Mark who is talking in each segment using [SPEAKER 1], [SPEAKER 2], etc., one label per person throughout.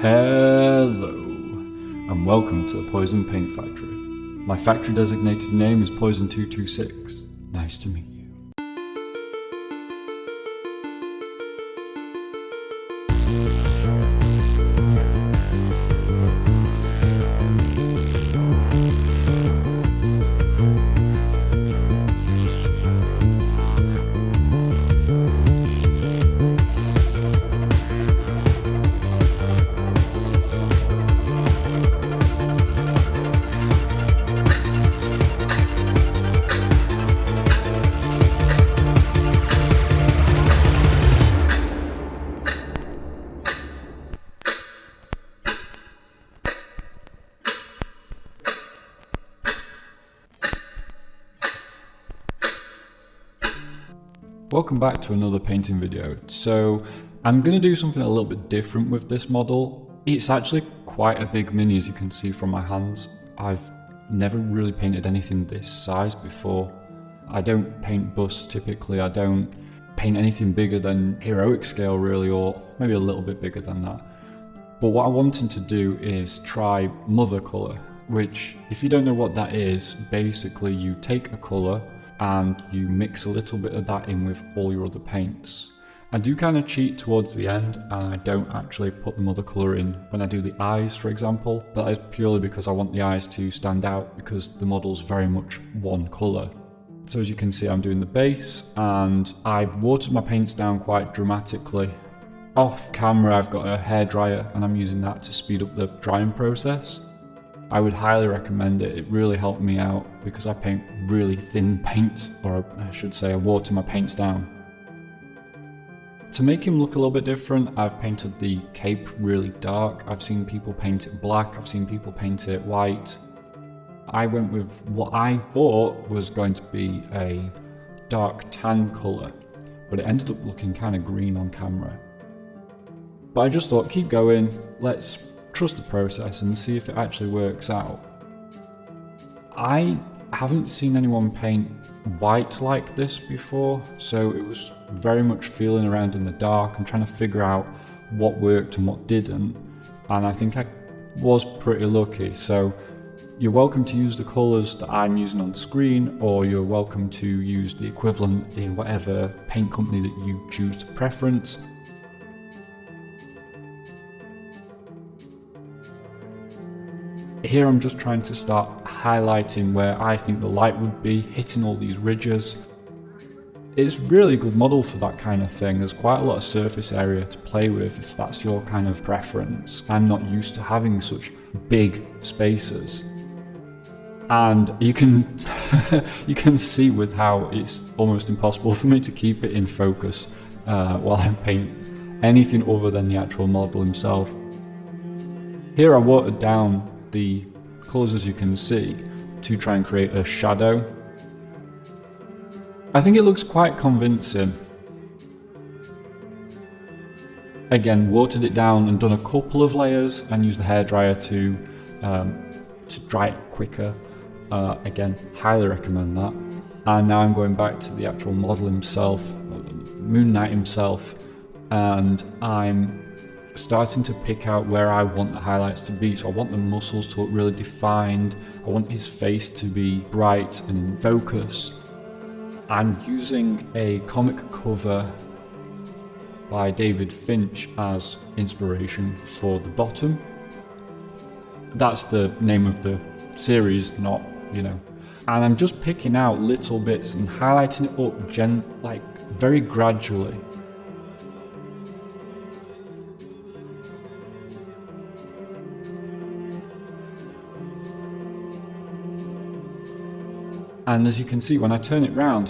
[SPEAKER 1] Hello, and welcome to the Poison Paint Factory. My factory designated name is Poison226. Nice to meet you. Welcome back to another painting video. So I'm going to do something a little bit different with this model. It's actually quite a big mini, as you can see from my hands. I've never really painted anything this size before. I don't paint busts typically. I don't paint anything bigger than heroic scale really, or maybe a little bit bigger than that. But what I'm wanting to do is try mother colour, which if you don't know what that is, basically you take a colour and you mix a little bit of that in with all your other paints. I do kind of cheat towards the end, and I don't actually put the mother colour in when I do the eyes, for example, but that is purely because I want the eyes to stand out because the model's very much one colour. So as you can see, I'm doing the base, and I've watered my paints down quite dramatically. Off camera I've got a hairdryer and I'm using that to speed up the drying process. I would highly recommend it. It really helped me out because I paint really thin paint, or I should say I water my paints down. To make him look a little bit different, I've painted the cape really dark. I've seen people paint it black, I've seen people paint it white. I went with what I thought was going to be a dark tan colour, but it ended up looking kind of green on camera. But I just thought, keep going, let's trust the process and see if it actually works out. I haven't seen anyone paint white like this before, so it was very much feeling around in the dark and trying to figure out what worked and what didn't, and I think I was pretty lucky. So you're welcome to use the colours that I'm using on screen, or you're welcome to use the equivalent in whatever paint company that you choose to preference. Here I'm just trying to start highlighting where I think the light would be, hitting all these ridges. It's really a good model for that kind of thing. There's quite a lot of surface area to play with if that's your kind of preference. I'm not used to having such big spaces. And you can you can see with how it's almost impossible for me to keep it in focus while I paint anything other than the actual model himself. Here I watered down the colours, as you can see, to try and create a shadow. I think it looks quite convincing. Again, watered it down and done a couple of layers and used the hairdryer to dry it quicker. Again, highly recommend that. And now I'm going back to the actual model himself, Moonknight himself, and I'm starting to pick out where I want the highlights to be. So I want the muscles to look really defined. I want his face to be bright and in focus. I'm using a comic cover by David Finch as inspiration for the bottom. That's the name of the series, not, you know. And I'm just picking out little bits and highlighting it up like very gradually. And as you can see, when I turn it round,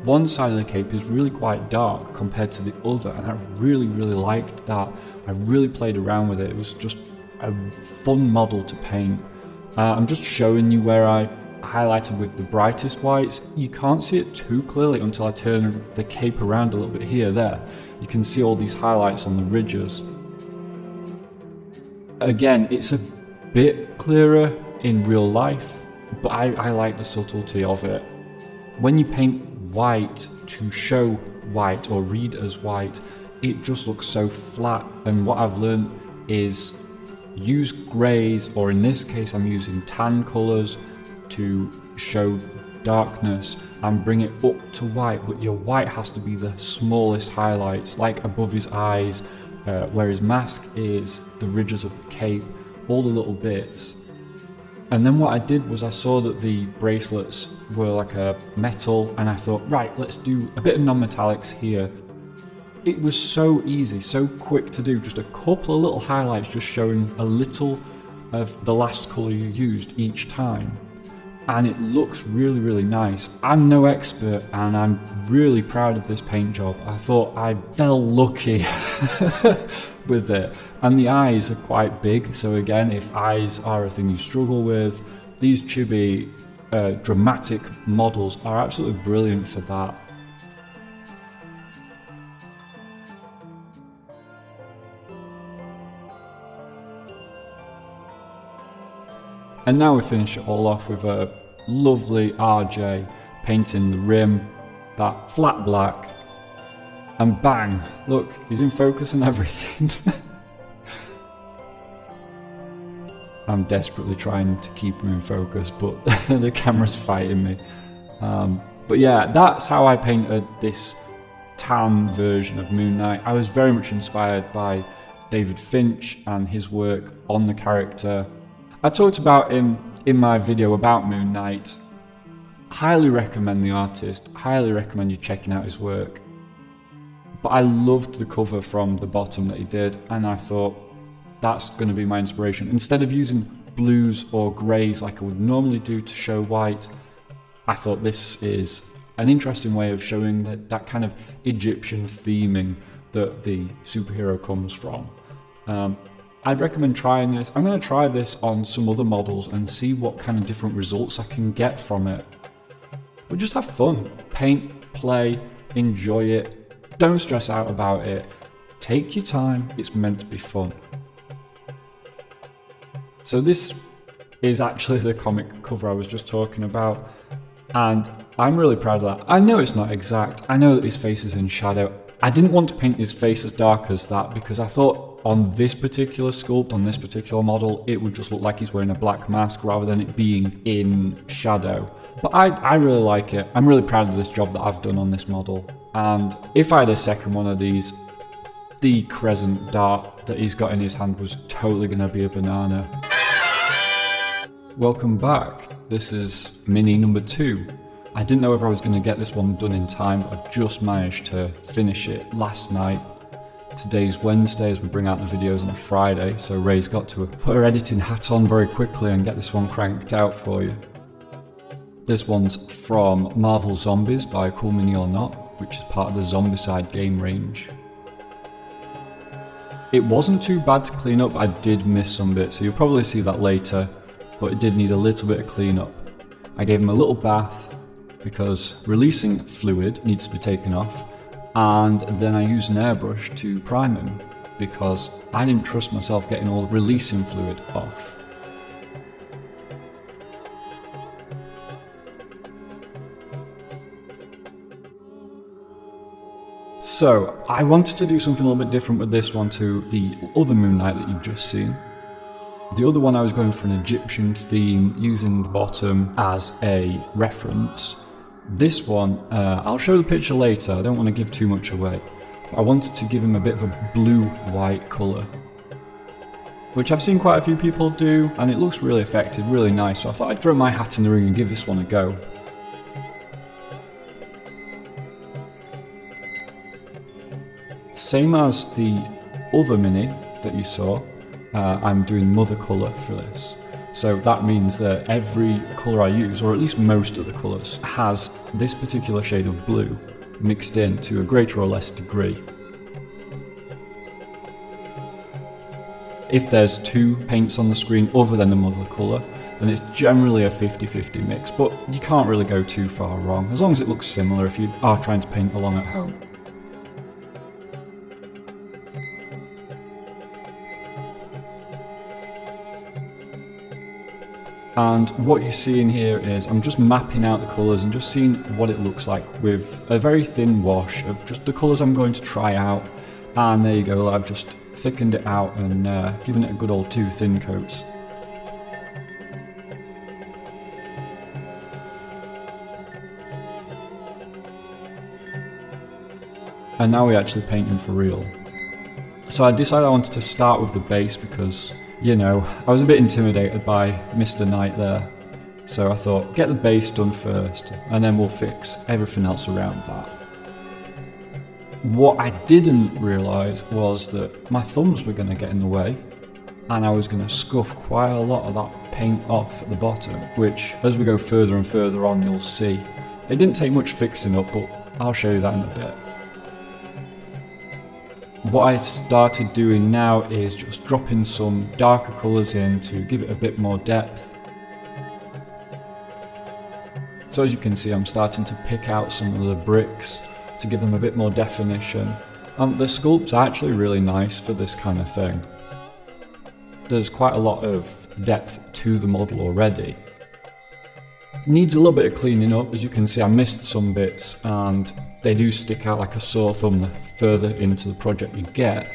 [SPEAKER 1] one side of the cape is really quite dark compared to the other, and I really liked that. I really played around with it. It was just a fun model to paint. I'm just showing you where I highlighted with the brightest whites. You can't see it too clearly until I turn the cape around a little bit here, there. You can see all these highlights on the ridges. Again, it's a bit clearer in real life, but I like the subtlety of it. When you paint white to show white or read as white, it just looks so flat. And what I've learned is use greys, or in this case I'm using tan colours to show darkness, and bring it up to white, but your white has to be the smallest highlights, like above his eyes, where his mask is, the ridges of the cape, all the little bits. And then what I did was I saw that the bracelets were like a metal, and I thought, right, let's do a bit of non-metallics here. It was so easy, so quick to do, just a couple of little highlights just showing a little of the last colour you used each time. And it looks really, really nice. I'm no expert, and I'm really proud of this paint job. I thought I fell lucky with it. And the eyes are quite big, so again, if eyes are a thing you struggle with, these chibi dramatic models are absolutely brilliant for that. And now we finish it all off with a lovely RJ painting the rim, that flat black, and bang, look, he's in focus and everything. I'm desperately trying to keep him in focus, but the camera's fighting me. But yeah, that's how I painted this tan version of Moon Knight. I was very much inspired by David Finch and his work on the character. I talked about him in my video about Moon Knight. Highly recommend the artist, highly recommend you checking out his work. But I loved the cover from the bottom that he did, and I thought that's going to be my inspiration. Instead of using blues or greys like I would normally do to show white, I thought this is an interesting way of showing that kind of Egyptian theming that the superhero comes from. I'd recommend trying this. I'm going to try this on some other models and see what kind of different results I can get from it. But just have fun. Paint, play, enjoy it. Don't stress out about it. Take your time. It's meant to be fun. So this is actually the comic cover I was just talking about, and I'm really proud of that. I know it's not exact. I know that his face is in shadow. I didn't want to paint his face as dark as that because I thought on this particular sculpt, on this particular model, it would just look like he's wearing a black mask rather than it being in shadow. But I really like it. I'm really proud of this job that I've done on this model. And if I had a second one of these, the crescent dart that he's got in his hand was totally going to be a banana. Welcome back. This is mini number 2. I didn't know if I was going to get this one done in time, but I just managed to finish it last night. Today's Wednesday as we bring out the videos on a Friday, so Ray's got to put her editing hat on very quickly and get this one cranked out for you. This one's from Marvelzombies by coolminiornot, which is part of the Zombicide game range. It wasn't too bad to clean up. I did miss some bits, so you'll probably see that later, but it did need a little bit of cleanup. I gave him a little bath because releasing fluid needs to be taken off, and then I used an airbrush to prime him because I didn't trust myself getting all the releasing fluid off. So I wanted to do something a little bit different with this one to the other Moon Knight that you've just seen. The other one I was going for an Egyptian theme using the bottom as a reference. This one, I'll show the picture later, I don't want to give too much away. But I wanted to give him a bit of a blue-white colour, which I've seen quite a few people do, and it looks really effective, really nice, so I thought I'd throw my hat in the ring and give this one a go. Same as the other mini that you saw, I'm doing mother colour for this. So that means that every colour I use, or at least most of the colours, has this particular shade of blue mixed in to a greater or less degree. If there's 2 paints on the screen other than the mother colour, then it's generally a 50-50 mix, but you can't really go too far wrong, as long as it looks similar if you are trying to paint along at home. And what you're seeing here is I'm just mapping out the colours and just seeing what it looks like with a very thin wash of just the colours I'm going to try out. And there you go, I've just thickened it out and given it a good old 2 thin coats. And now we're actually painting for real. So I decided I wanted to start with the base because, you know, I was a bit intimidated by Mr. Knight there. So I thought, get the base done first, and then we'll fix everything else around that. What I didn't realise was that my thumbs were going to get in the way, and I was going to scuff quite a lot of that paint off at the bottom, which, as we go further and further on, you'll see. It didn't take much fixing up, but I'll show you that in a bit. What I started doing now is just dropping some darker colours in to give it a bit more depth. So as you can see, I'm starting to pick out some of the bricks to give them a bit more definition. The sculpt's actually really nice for this kind of thing. There's quite a lot of depth to the model already. Needs a little bit of cleaning up. As you can see, I missed some bits and they do stick out like a sore thumb the further into the project you get.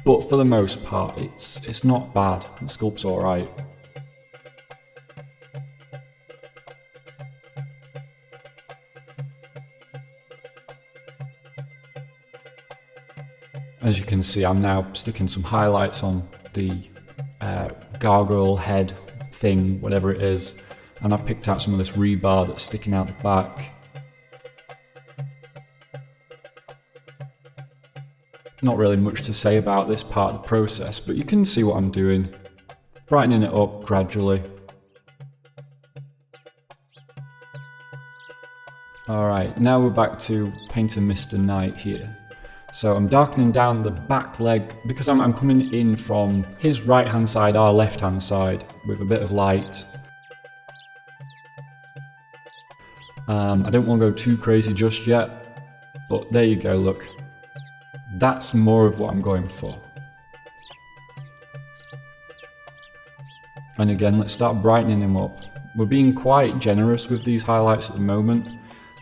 [SPEAKER 1] But for the most part, it's not bad. The sculpt's alright. As you can see, I'm now sticking some highlights on the gargoyle head thing, whatever it is. And I've picked out some of this rebar that's sticking out the back. Not really much to say about this part of the process, but you can see what I'm doing. Brightening it up gradually. Alright, now we're back to painting Mr. Knight here. So I'm darkening down the back leg because I'm coming in from his right hand side, our left hand side, with a bit of light. I don't want to go too crazy just yet, but there you go, look. That's more of what I'm going for. And again, let's start brightening him up. We're being quite generous with these highlights at the moment,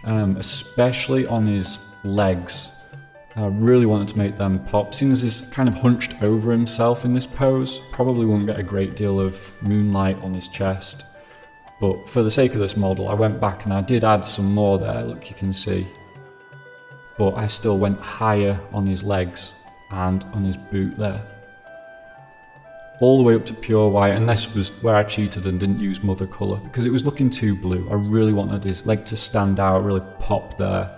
[SPEAKER 1] especially on his legs. I really wanted to make them pop. Seeing as he's kind of hunched over himself in this pose, probably won't get a great deal of moonlight on his chest. But for the sake of this model, I went back and I did add some more there, look, you can see. But I still went higher on his legs and on his boot there. All the way up to pure white, and this was where I cheated and didn't use mother colour because it was looking too blue. I really wanted his leg to stand out, really pop there.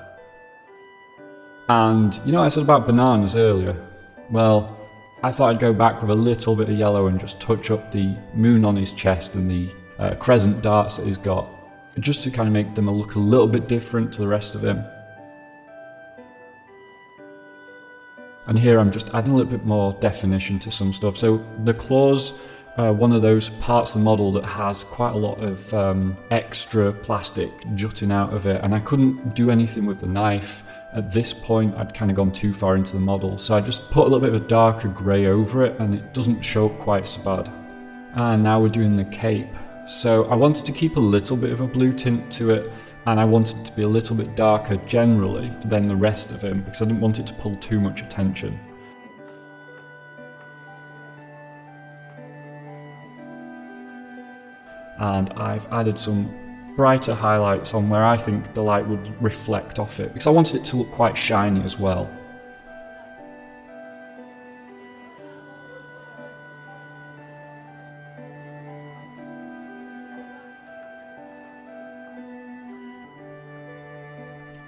[SPEAKER 1] And you know what I said about bananas earlier? Well, I thought I'd go back with a little bit of yellow and just touch up the moon on his chest and the crescent darts that he's got, just to kind of make them look a little bit different to the rest of him. And here I'm just adding a little bit more definition to some stuff. So the claws are one of those parts of the model that has quite a lot of extra plastic jutting out of it, and I couldn't do anything with the knife. At this point I'd kind of gone too far into the model, so I just put a little bit of a darker grey over it and it doesn't show up quite so bad. And now we're doing the cape. So I wanted to keep a little bit of a blue tint to it, and I wanted it to be a little bit darker generally than the rest of him because I didn't want it to pull too much attention. And I've added some brighter highlights on where I think the light would reflect off it because I wanted it to look quite shiny as well.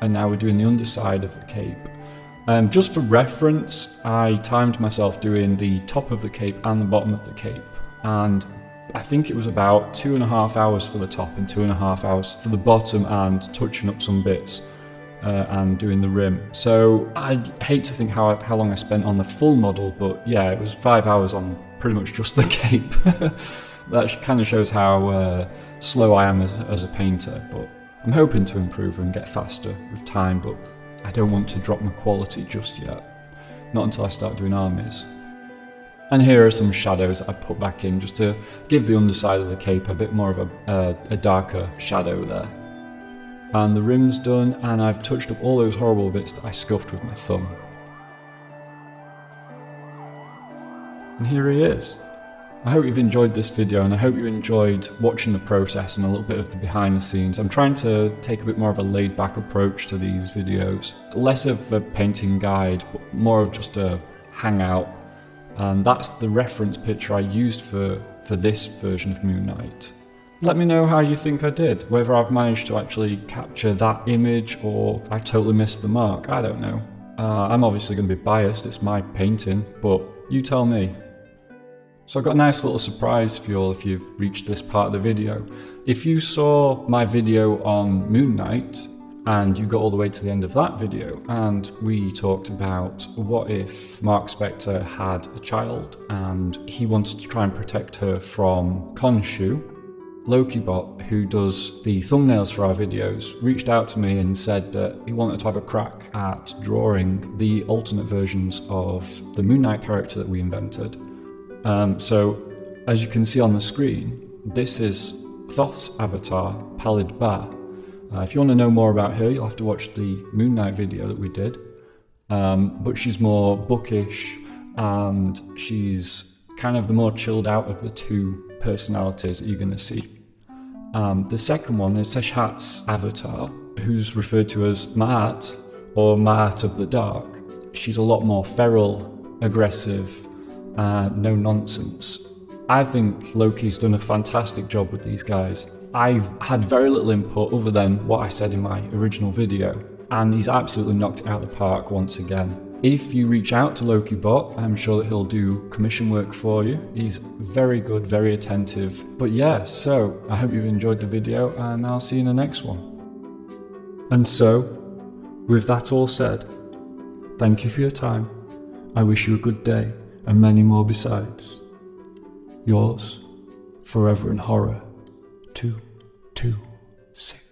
[SPEAKER 1] And now we're doing the underside of the cape. Just for reference, I timed myself doing the top of the cape and the bottom of the cape, and I think it was about 2.5 hours for the top and 2.5 hours for the bottom, and touching up some bits and doing the rim. So I hate to think how long I spent on the full model, but yeah, it was 5 hours on pretty much just the cape. That kind of shows how slow I am as a painter, but I'm hoping to improve and get faster with time, but I don't want to drop my quality just yet. Not until I start doing armies. And here are some shadows that I've put back in just to give the underside of the cape a bit more of a darker shadow there. And the rim's done, and I've touched up all those horrible bits that I scuffed with my thumb. and here he is. I hope you've enjoyed this video, and I hope you enjoyed watching the process and a little bit of the behind the scenes. I'm trying to take a bit more of a laid back approach to these videos. Less of a painting guide, but more of just a hangout. And that's the reference picture I used for this version of Moonknight. Let me know how you think I did, whether I've managed to actually capture that image or I totally missed the mark, I don't know. I'm obviously going to be biased, it's my painting, but you tell me. So I've got a nice little surprise for you all if you've reached this part of the video. If you saw my video on Moonknight and you got all the way to the end of that video and we talked about what if Mark Spector had a child and he wanted to try and protect her from Khonshu, Lokibot, who does the thumbnails for our videos, reached out to me and said that he wanted to have a crack at drawing the alternate versions of the Moonknight character that we invented. So, as you can see on the screen, this is Thoth's avatar, Pallid Ba. If you want to know more about her, you'll have to watch the Moonknight video that we did. But she's more bookish, and she's kind of the more chilled out of the two personalities that you're going to see. The second one is Seshat's avatar, who's referred to as Ma'at, or Ma'at of the Dark. She's a lot more feral, aggressive, no nonsense. I think Loki's done a fantastic job with these guys. I've had very little input other than what I said in my original video, and he's absolutely knocked it out of the park once again. If you reach out to Lokibot, I'm sure that he'll do commission work for you. He's very good, very attentive. But yeah, so I hope you've enjoyed the video, and I'll see you in the next one. And so, with that all said, thank you for your time. I wish you a good day, and many more besides. Yours, forever in horror, 226.